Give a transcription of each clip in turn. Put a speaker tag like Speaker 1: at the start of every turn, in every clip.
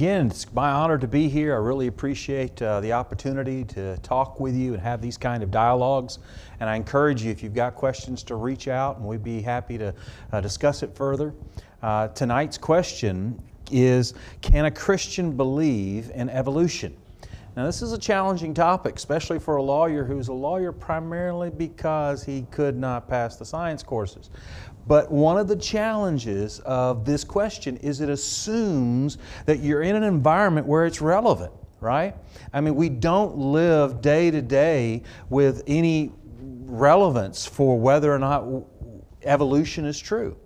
Speaker 1: Again, it's my honor to be here. I really appreciate the opportunity to talk with you and have these kind of dialogues. And I encourage you, if you've got questions, to reach out and we'd be happy to discuss it further. Tonight's question is, can a Christian believe in evolution? Now, this is a challenging topic, especially for a lawyer who's a lawyer primarily because he could not pass the science courses. But one of the challenges of this question is it assumes that you're in an environment where it's relevant, right? I mean, we don't live day to day with any relevance for whether or not evolution is true.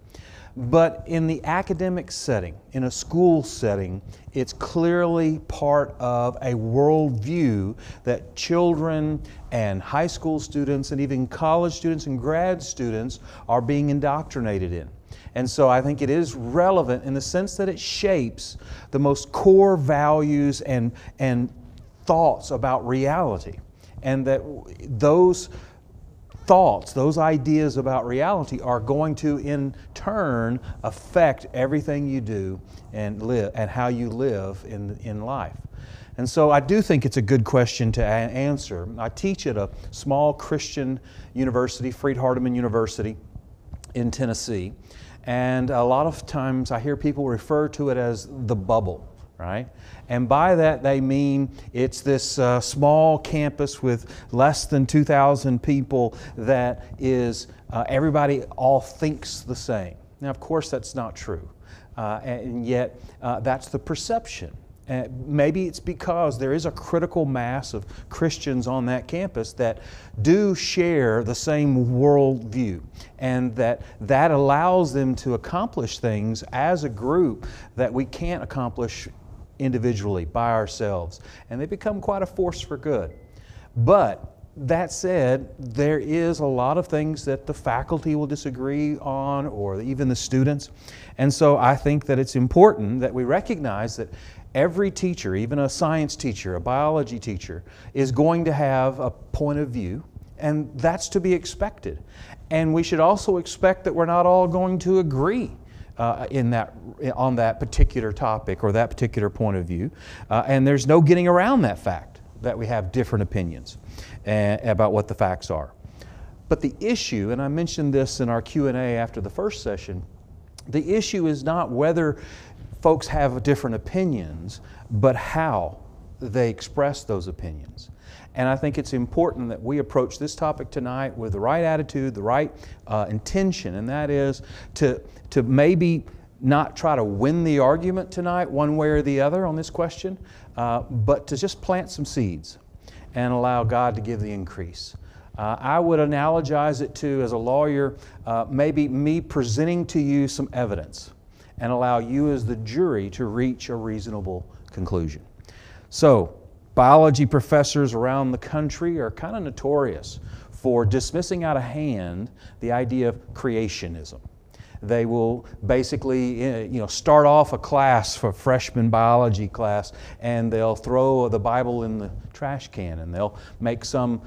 Speaker 1: But in the academic setting, in a school setting, it's clearly part of a worldview that children and high school students and even college students and grad students are being indoctrinated in. And so I think it is relevant in the sense that it shapes the most core values and thoughts about reality. And that those thoughts, those ideas about reality are going to in turn affect everything you do and live and how you live in life. And so I do think it's a good question to answer. I teach at a small Christian university, Freed-Hardeman University in Tennessee, and a lot of times I hear people refer to it as the bubble. Right? And by that they mean it's this small campus with less than 2,000 people that is, everybody all thinks the same. Now, of course, that's not true. And yet, that's the perception. Maybe it's because there is a critical mass of Christians on that campus that do share the same worldview, and that allows them to accomplish things as a group that we can't accomplish individually by ourselves, and they become quite a force for good. But that said, there is a lot of things that the faculty will disagree on, or even the students. And so I think that it's important that we recognize that every teacher, even a science teacher, a biology teacher, is going to have a point of view, and that's to be expected. And we should also expect that we're not all going to agree on that particular topic or that particular point of view. And there's no getting around that fact that we have different opinions about what the facts are. But the issue, and I mentioned this in our Q&A after the first session, the issue is not whether folks have different opinions, but how they express those opinions. And I think it's important that we approach this topic tonight with the right attitude, the right intention, and that is to maybe not try to win the argument tonight one way or the other on this question, but to just plant some seeds and allow God to give the increase. I would analogize it to, as a lawyer, maybe me presenting to you some evidence and allow you as the jury to reach a reasonable conclusion. So, biology professors around the country are kind of notorious for dismissing out of hand the idea of creationism. They will basically start off a class for freshman biology class, and they'll throw the Bible in the trash can, and they'll make some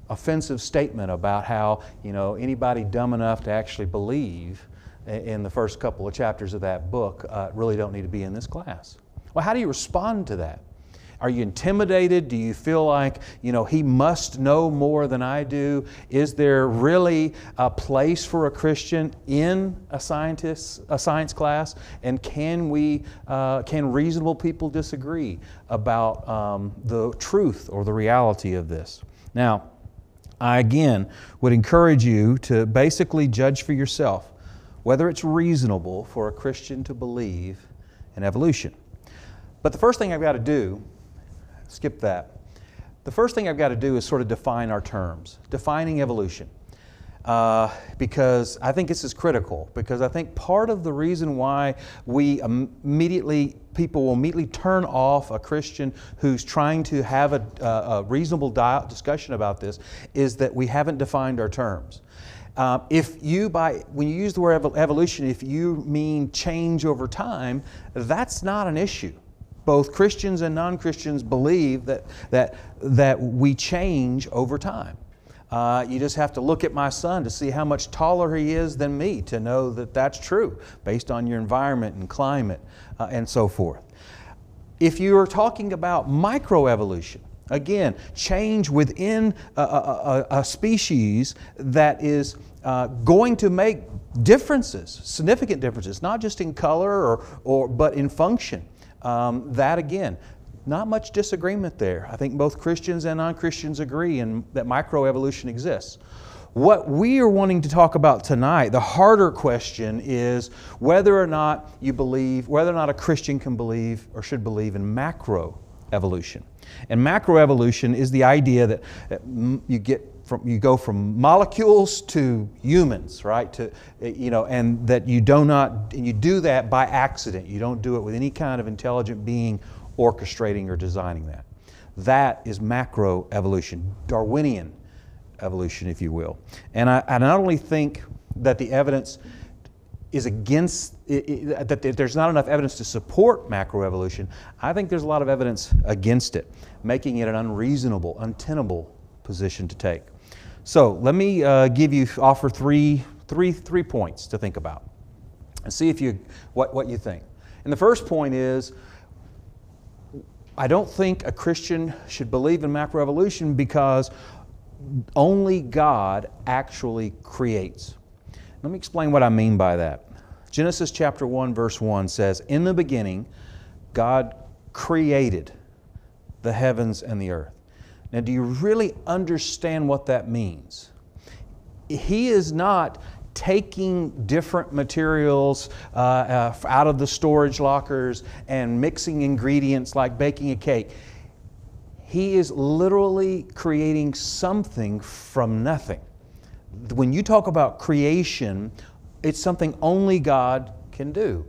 Speaker 1: offensive statement about how anybody dumb enough to actually believe in the first couple of chapters of that book really don't need to be in this class. Well, how do you respond to that? Are you intimidated? Do you feel like, he must know more than I do? Is there really a place for a Christian in a science class? And can reasonable people disagree about the truth or the reality of this? Now, I again would encourage you to basically judge for yourself whether it's reasonable for a Christian to believe in evolution. But the first thing I've got to do, skip that. The first thing I've got to do is sort of define our terms, defining evolution. Because I think this is critical, because I think part of the reason why people will immediately turn off a Christian who's trying to have a reasonable discussion about this is that we haven't defined our terms. When you use the word evolution, if you mean change over time, that's not an issue. Both Christians and non-Christians believe that we change over time. You just have to look at my son to see how much taller he is than me to know that that's true based on your environment and climate and so forth. If you are talking about microevolution, again, change within a species that is going to make differences, significant differences, not just in color but in function. That again, not much disagreement there. I think both Christians and non-Christians agree that microevolution exists. What we are wanting to talk about tonight, the harder question, is whether or not a Christian can believe or should believe in macroevolution. And macroevolution is the idea that you go from molecules to humans, right? And that you do that by accident. You don't do it with any kind of intelligent being orchestrating or designing that. That is macroevolution, Darwinian evolution, if you will. And I not only think that the evidence is against, that there's not enough evidence to support macroevolution, I think there's a lot of evidence against it, making it an unreasonable, untenable position to take. So let me offer three points to think about and see what you think. And the first point is, I don't think a Christian should believe in macroevolution because only God actually creates. Let me explain what I mean by that. Genesis chapter 1 verse 1 says, "In the beginning, God created the heavens and the earth." Now, do you really understand what that means? He is not taking different materials out of the storage lockers and mixing ingredients like baking a cake. He is literally creating something from nothing. When you talk about creation, it's something only God can do.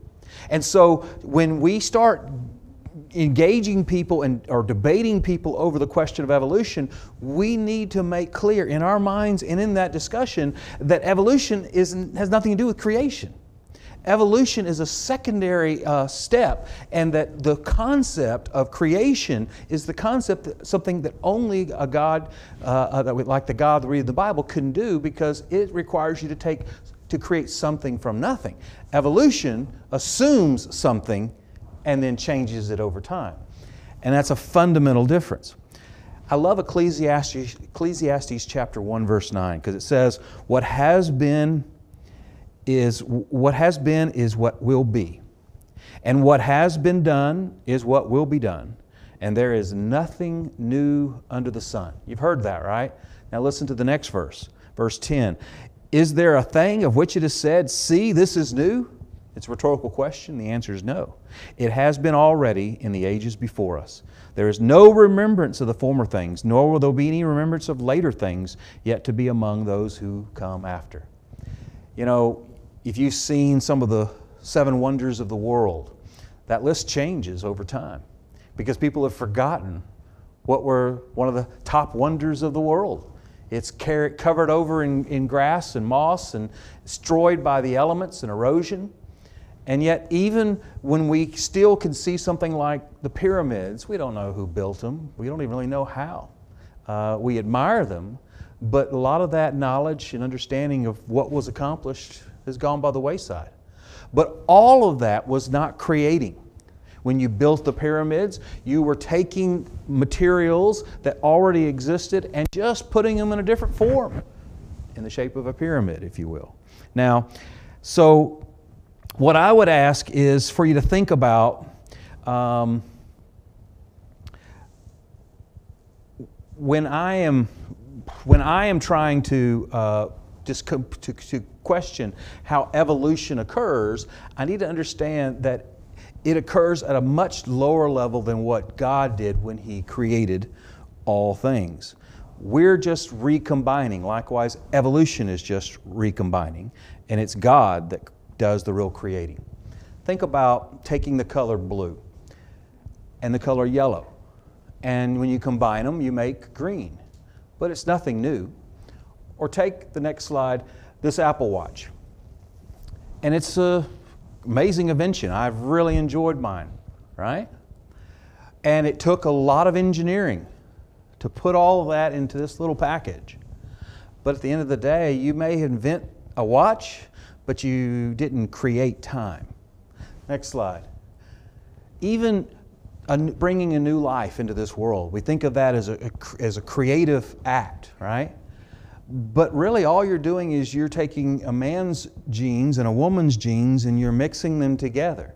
Speaker 1: And so when we start engaging people or debating people over the question of evolution, we need to make clear in our minds and in that discussion that evolution has nothing to do with creation. Evolution is a secondary step, and that the concept of creation is the concept, something that only a God, like the God that we read in the Bible, can do, because it requires you to create something from nothing. Evolution assumes something and then changes it over time. And that's a fundamental difference. I love Ecclesiastes chapter 1 verse 9, because it says, what has been is what will be. And what has been done is what will be done. And there is nothing new under the sun. You've heard that, right? Now listen to the next verse. Verse 10. Is there a thing of which it is said, see, this is new? It's a rhetorical question. The answer is no. It has been already in the ages before us. There is no remembrance of the former things, nor will there be any remembrance of later things yet to be among those who come after. You know, if you've seen some of the 7 wonders of the world, that list changes over time because people have forgotten what were one of the top wonders of the world. It's covered over in grass and moss and destroyed by the elements and erosion. And yet, even when we still can see something like the pyramids, we don't know who built them. We don't even really know how. We admire them, but a lot of that knowledge and understanding of what was accomplished has gone by the wayside. But all of that was not creating. When you built the pyramids, you were taking materials that already existed and just putting them in a different form, in the shape of a pyramid, if you will. Now, so what I would ask is for you to think about when I am trying to question how evolution occurs, I need to understand that it occurs at a much lower level than what God did when He created all things. We're just recombining. Likewise, evolution is just recombining, and it's God that does the real creating. Think about taking the color blue and the color yellow, and when you combine them, you make green, but it's nothing new. Or take the next slide, this Apple Watch, and it's an amazing invention. I've really enjoyed mine, right? And it took a lot of engineering to put all of that into this little package. But at the end of the day, you may invent a watch, but you didn't create time. Next slide. Even bringing a new life into this world. We think of that as a creative act, right? But really all you're doing is you're taking a man's genes and a woman's genes and you're mixing them together.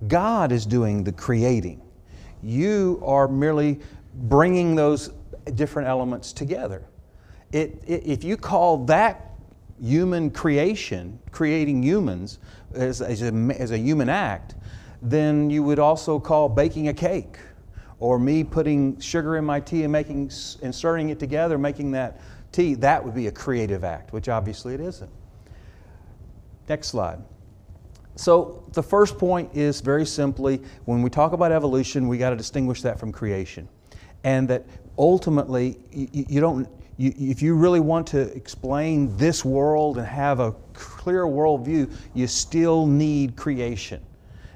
Speaker 1: God is doing the creating. You are merely bringing those different elements together. If you call that human creation, creating humans, as a human act, then you would also call baking a cake, or me putting sugar in my tea and inserting it together, making that tea, that would be a creative act, which obviously it isn't. Next slide. So the first point is very simply, when we talk about evolution, we got to distinguish that from creation. And that ultimately, if you really want to explain this world and have a clear worldview, you still need creation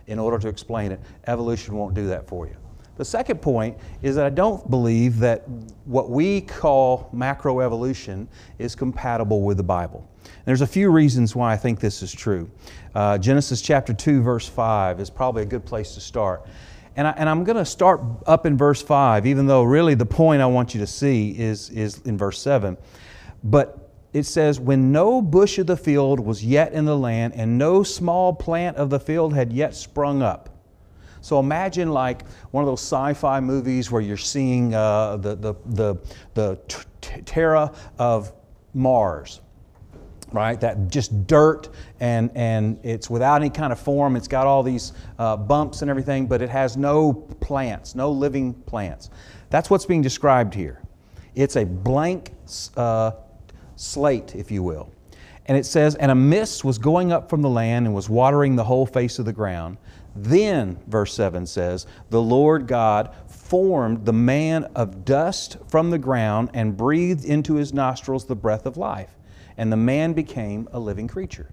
Speaker 1: in order to explain it. Evolution won't do that for you. The second point is that I don't believe that what we call macroevolution is compatible with the Bible. And there's a few reasons why I think this is true. Genesis chapter 2, verse 5 is probably a good place to start. And I'm going to start up in verse 5, even though really the point I want you to see is in verse 7. But it says, when no bush of the field was yet in the land, and no small plant of the field had yet sprung up. So imagine like one of those sci-fi movies where you're seeing the terra of Mars, right? That just dirt, and it's without any kind of form. It's got all these bumps and everything, but it has no plants, no living plants. That's what's being described here. It's a blank slate, if you will. And it says, and a mist was going up from the land and was watering the whole face of the ground. Then, verse 7 says, the Lord God formed the man of dust from the ground and breathed into his nostrils the breath of life. And the man became a living creature.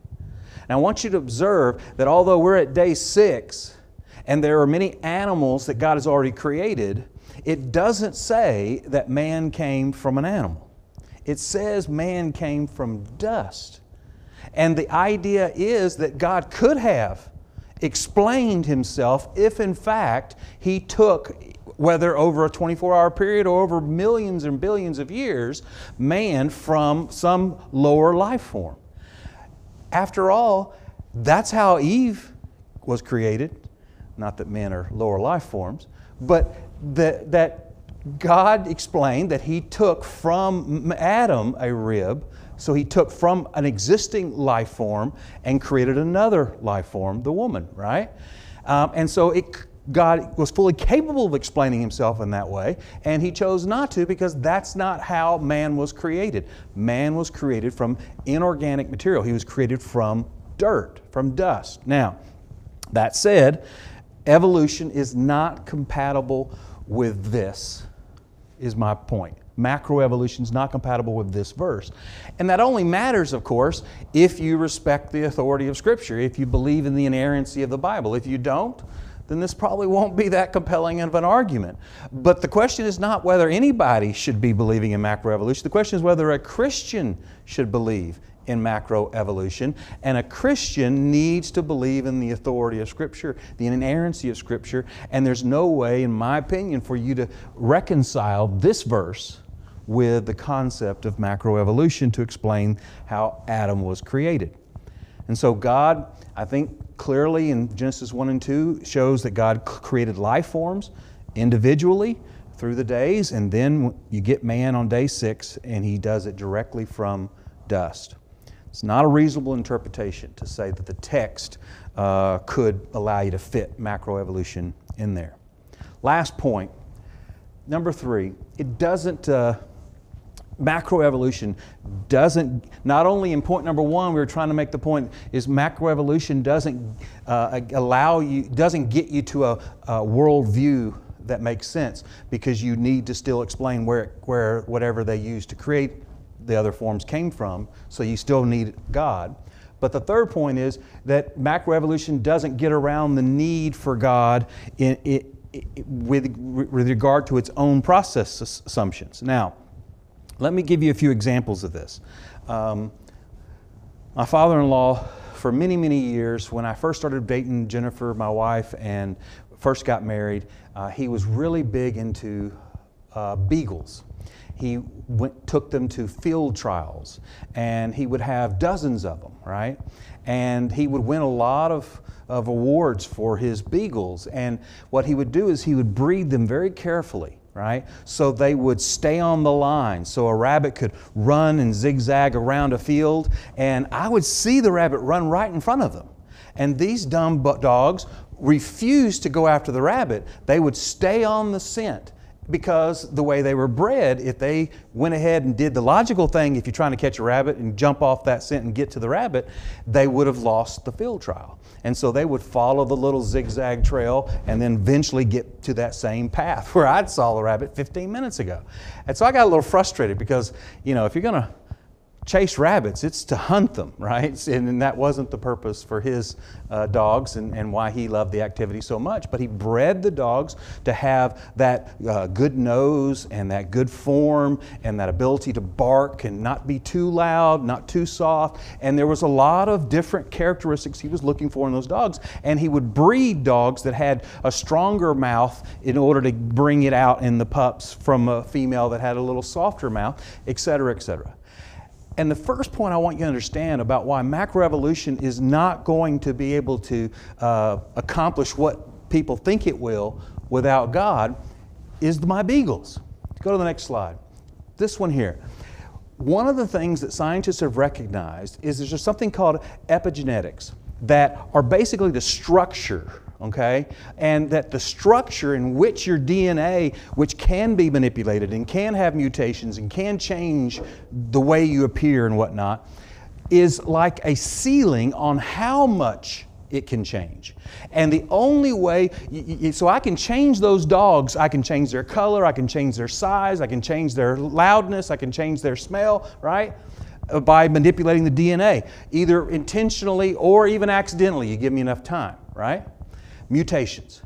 Speaker 1: Now I want you to observe that although we're at day 6 and there are many animals that God has already created, it doesn't say that man came from an animal. It says man came from dust. And the idea is that God could have explained himself if in fact he took, whether over a 24-hour period or over millions and billions of years, man from some lower life form. After all, that's how Eve was created. Not that men are lower life forms, but that God explained that he took from Adam a rib, so he took from an existing life form and created another life form, the woman, right? And so God was fully capable of explaining himself in that way, and he chose not to because that's not how man was created. Man was created from inorganic material. He was created from dirt, from dust. Now, that said, evolution is not compatible with this, is my point. Macroevolution is not compatible with this verse. And that only matters, of course, if you respect the authority of Scripture, if you believe in the inerrancy of the Bible. If you don't, then this probably won't be that compelling of an argument. But the question is not whether anybody should be believing in macroevolution. The question is whether a Christian should believe in macroevolution. And a Christian needs to believe in the authority of Scripture, the inerrancy of Scripture. And there's no way, in my opinion, for you to reconcile this verse with the concept of macroevolution to explain how Adam was created. And so God, I think clearly in Genesis 1 and 2, shows that God created life forms individually through the days, and then you get man on day 6 and he does it directly from dust. It's not a reasonable interpretation to say that the text could allow you to fit macroevolution in there. Last point, number 3, it doesn't, macroevolution doesn't, not only in point number 1, we were trying to make the point, is macroevolution doesn't doesn't get you to a worldview that makes sense, because you need to still explain where whatever they used to create the other forms came from, so you still need God. But the third point is that macroevolution doesn't get around the need for God with regard to its own process assumptions. Now, let me give you a few examples of this. My father-in-law, for many, many years, when I first started dating Jennifer, my wife, and first got married, he was really big into beagles. He took them to field trials, and he would have dozens of them, right? And he would win a lot of awards for his beagles. And what he would do is he would breed them very carefully, right? So they would stay on the line, so a rabbit could run and zigzag around a field, and I would see the rabbit run right in front of them. And these dumb dogs refused to go after the rabbit. They would stay on the scent, because the way they were bred, if they went ahead and did the logical thing, if you're trying to catch a rabbit and jump off that scent and get to the rabbit, they would have lost the field trial. And so they would follow the little zigzag trail and then eventually get to that same path where I'd saw the rabbit 15 minutes ago. And so I got a little frustrated because, you know, if you're going to chase rabbits, it's to hunt them, right? And that wasn't the purpose for his dogs and why he loved the activity so much. But he bred the dogs to have that good nose and that good form and that ability to bark and not be too loud, not too soft. And there was a lot of different characteristics he was looking for in those dogs. And he would breed dogs that had a stronger mouth in order to bring it out in the pups from a female that had a little softer mouth, et cetera, et cetera. And the first point I want you to understand about why macroevolution is not going to be able to accomplish what people think it will without God is my beagles. Go to the next slide. This one here. One of the things that scientists have recognized is there's something called epigenetics that are basically the structure, okay? And that the structure in which your DNA, which can be manipulated and can have mutations and can change the way you appear and whatnot, is like a ceiling on how much it can change. And the only way, so I can change those dogs, I can change their color, I can change their size, I can change their loudness, I can change their smell, right? By manipulating the DNA, either intentionally or even accidentally. You give me enough time, right? Mutations.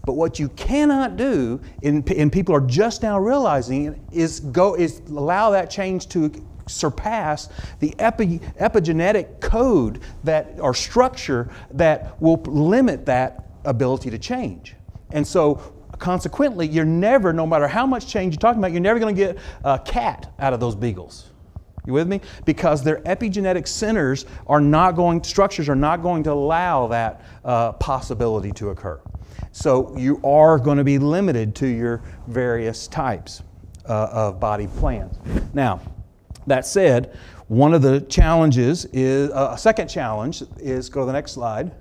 Speaker 1: But what you cannot do, and people are just now realizing it, is allow that change to surpass the epigenetic code that or structure that will limit that ability to change. And so consequently, you're never, no matter how much change you're talking about, you're never going to get a cat out of those beagles. You with me? Because their epigenetic centers are not going, structures are not going to allow that possibility to occur. So you are going to be limited to your various types of body plans. Now, that said, one of the challenges is, a second challenge is, go to the next slide,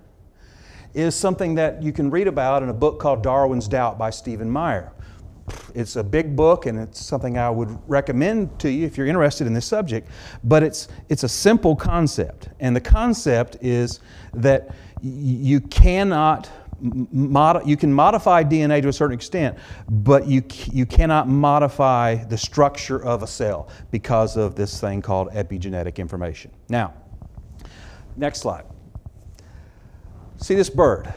Speaker 1: is something that you can read about in a book called Darwin's Doubt by Stephen Meyer. It's a big book, and it's something I would recommend to you if you're interested in this subject, but it's a simple concept. And the concept is that you cannot you can modify DNA to a certain extent, but you cannot modify the structure of a cell because of this thing called epigenetic information. Now, next slide. See this bird?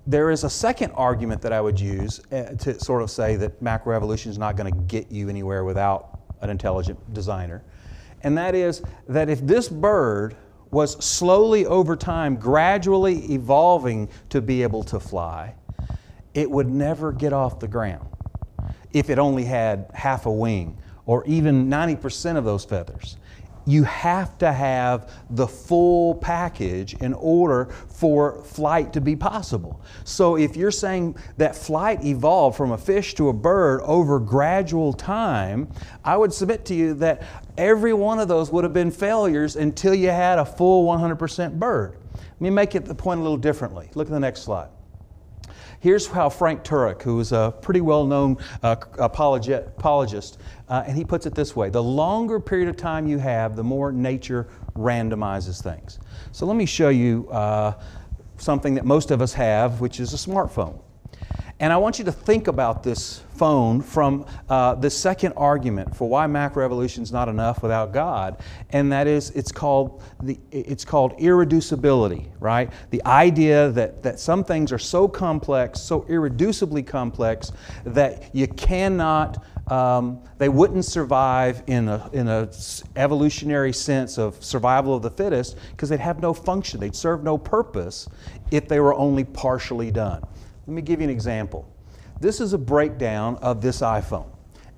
Speaker 1: There is a second argument that I would use to sort of say that macroevolution is not going to get you anywhere without an intelligent designer. And that is that if this bird was slowly over time, gradually evolving to be able to fly, it would never get off the ground if it only had half a wing or even 90% of those feathers. You have to have the full package in order for flight to be possible. So if you're saying that flight evolved from a fish to a bird over gradual time, I would submit to you that every one of those would have been failures until you had a full 100% bird. Let me make it the point a little differently. Look at the next slide. Here's how Frank Turek, who is a pretty well-known apologist, and he puts it this way: the longer period of time you have, the more nature randomizes things. So let me show you something that most of us have, which is a smartphone. And I want you to think about this phone from the second argument for why macroevolution is not enough without God, and that is it's called irreducibility, right? The idea that some things are so complex, so irreducibly complex, that you cannot, they wouldn't survive in a evolutionary sense of survival of the fittest because they'd have no function, they'd serve no purpose if they were only partially done. Let me give you an example. This is a breakdown of this iPhone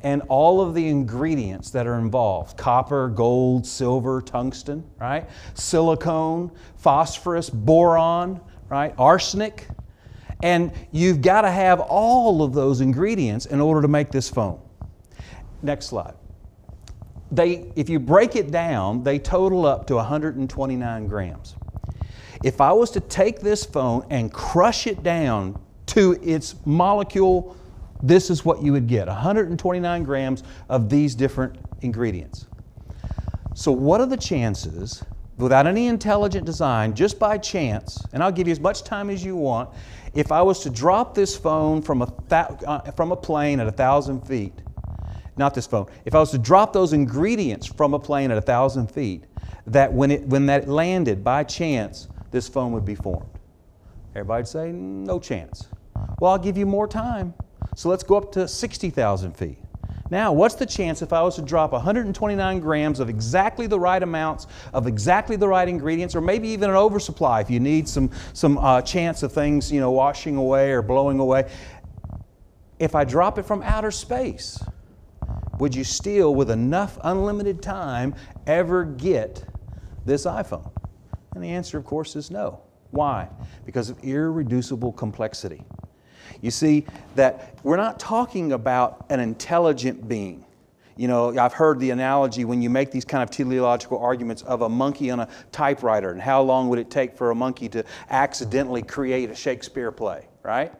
Speaker 1: and all of the ingredients that are involved: copper, gold, silver, tungsten, right? Silicone, phosphorus, boron, right? Arsenic. And you've got to have all of those ingredients in order to make this phone. Next slide. If you break it down, they total up to 129 grams. If I was to take this phone and crush it down to its molecule, this is what you would get: 129 grams of these different ingredients. So what are the chances, without any intelligent design, just by chance, and I'll give you as much time as you want, if I was to drop this phone from a plane at 1,000 feet, not this phone, if I was to drop those ingredients from a plane at 1,000 feet, that when that landed by chance, this phone would be formed? Everybody'd say, no chance. Well, I'll give you more time. So let's go up to 60,000 feet. Now, what's the chance if I was to drop 129 grams of exactly the right amounts, of exactly the right ingredients, or maybe even an oversupply if you need some chance of things, washing away or blowing away? If I drop it from outer space, would you still, with enough unlimited time, ever get this iPhone? And the answer, of course, is no. Why? Because of irreducible complexity. You see that we're not talking about an intelligent being. I've heard the analogy when you make these kind of teleological arguments of a monkey on a typewriter, and how long would it take for a monkey to accidentally create a Shakespeare play, right?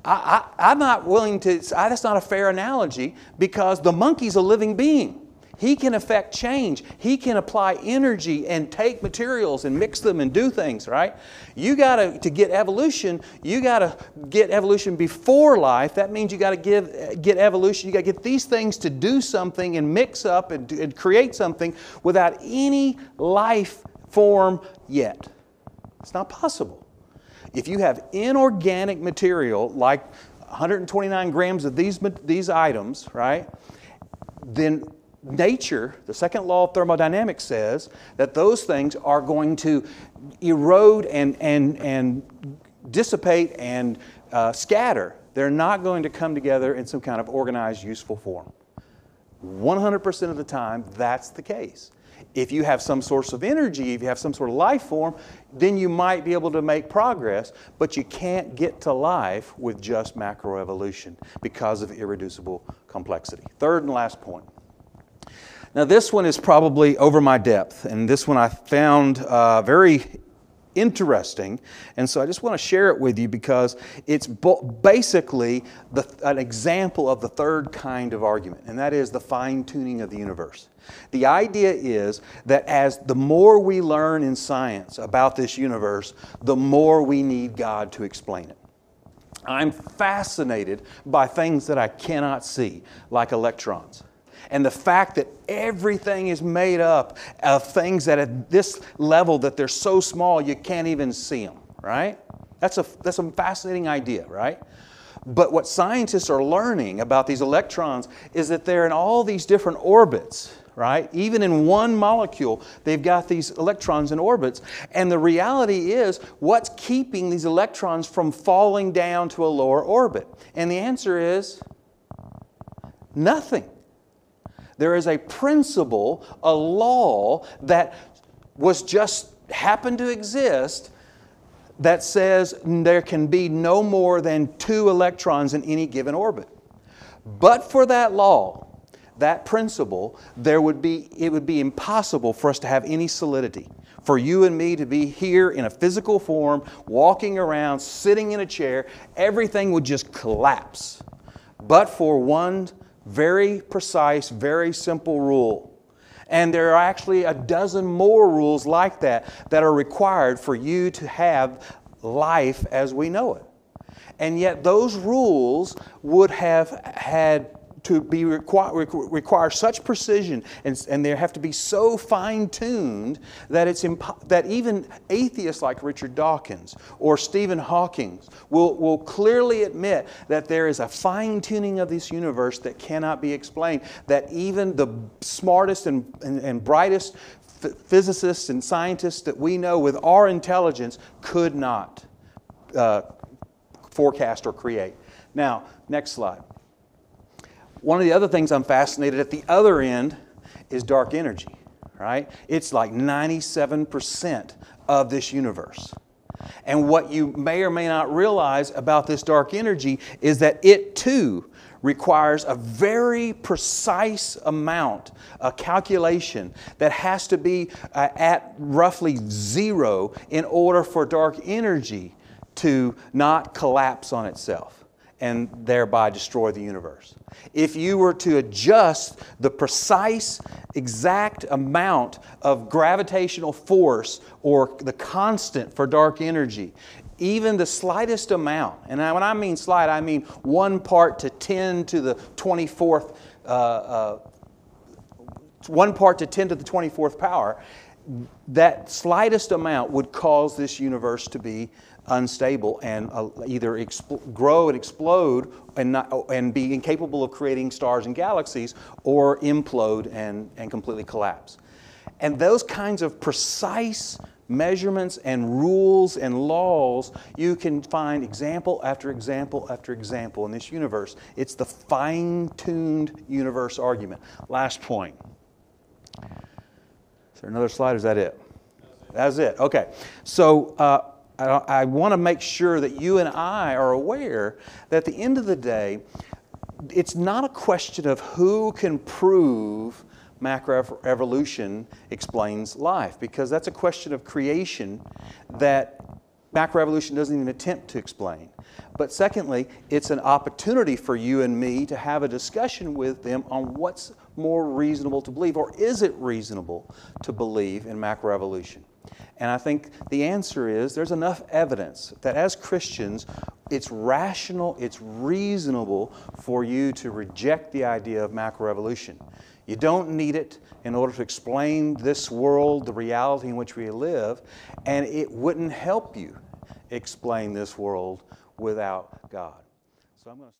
Speaker 1: I'm not willing to, that's not a fair analogy, because the monkey's a living being. He can affect change. He can apply energy and take materials and mix them and do things, right? You got to get evolution, you got to get evolution before life. That means you got to get evolution, you got to get these things to do something and mix up and create something without any life form yet. It's not possible. If you have inorganic material like 129 grams of these items, right, then nature, the second law of thermodynamics, says that those things are going to erode and dissipate and scatter. They're not going to come together in some kind of organized, useful form. 100% of the time, that's the case. If you have some source of energy, if you have some sort of life form, then you might be able to make progress, but you can't get to life with just macroevolution because of irreducible complexity. Third and last point. Now, this one is probably over my depth, and this one I found very interesting, and so I just want to share it with you because it's basically an example of the third kind of argument, and that is the fine-tuning of the universe. The idea is that as the more we learn in science about this universe, the more we need God to explain it. I'm fascinated by things that I cannot see, like electrons. And the fact that everything is made up of things that at this level that they're so small you can't even see them, right? That's a fascinating idea, right? But what scientists are learning about these electrons is that they're in all these different orbits, right? Even in one molecule, they've got these electrons in orbits. And the reality is, what's keeping these electrons from falling down to a lower orbit? And the answer is nothing. There is a principle, a law that happened to exist that says there can be no more than 2 electrons in any given orbit. But for that law, that principle, it would be impossible for us to have any solidity. For you and me to be here in a physical form, walking around, sitting in a chair, everything would just collapse. But for one very precise, very simple rule. And there are actually a dozen more rules like that are required for you to have life as we know it. And yet those rules would have had to be require such precision, and they have to be so fine-tuned that that even atheists like Richard Dawkins or Stephen Hawking will clearly admit that there is a fine-tuning of this universe that cannot be explained, that even the smartest and brightest physicists and scientists that we know with our intelligence could not forecast or create. Now, next slide. One of the other things I'm fascinated at the other end is dark energy, right? It's like 97% of this universe. And what you may or may not realize about this dark energy is that it too requires a very precise amount, a calculation that has to be at roughly 0 in order for dark energy to not collapse on itself and thereby destroy the universe. If you were to adjust the precise, exact amount of gravitational force or the constant for dark energy, even the slightest amount, and when I mean slight, I mean 1 part to 10 to the 24th, 1 part to 10 to the 24th power, that slightest amount would cause this universe to be unstable and either grow and explode and be incapable of creating stars and galaxies, or implode and completely collapse. And those kinds of precise measurements and rules and laws, you can find example after example after example in this universe. It's the fine-tuned universe argument. Last point. Is there another slide, or is that it? That's it. Okay. So I want to make sure that you and I are aware that at the end of the day, it's not a question of who can prove macroevolution explains life, because that's a question of creation that macroevolution doesn't even attempt to explain. But secondly, it's an opportunity for you and me to have a discussion with them on what's more reasonable to believe, or is it reasonable to believe in macroevolution? And I think the answer is there's enough evidence that as Christians, it's rational, it's reasonable for you to reject the idea of macroevolution. You don't need it in order to explain this world, the reality in which we live, and it wouldn't help you explain this world without God. So I'm going to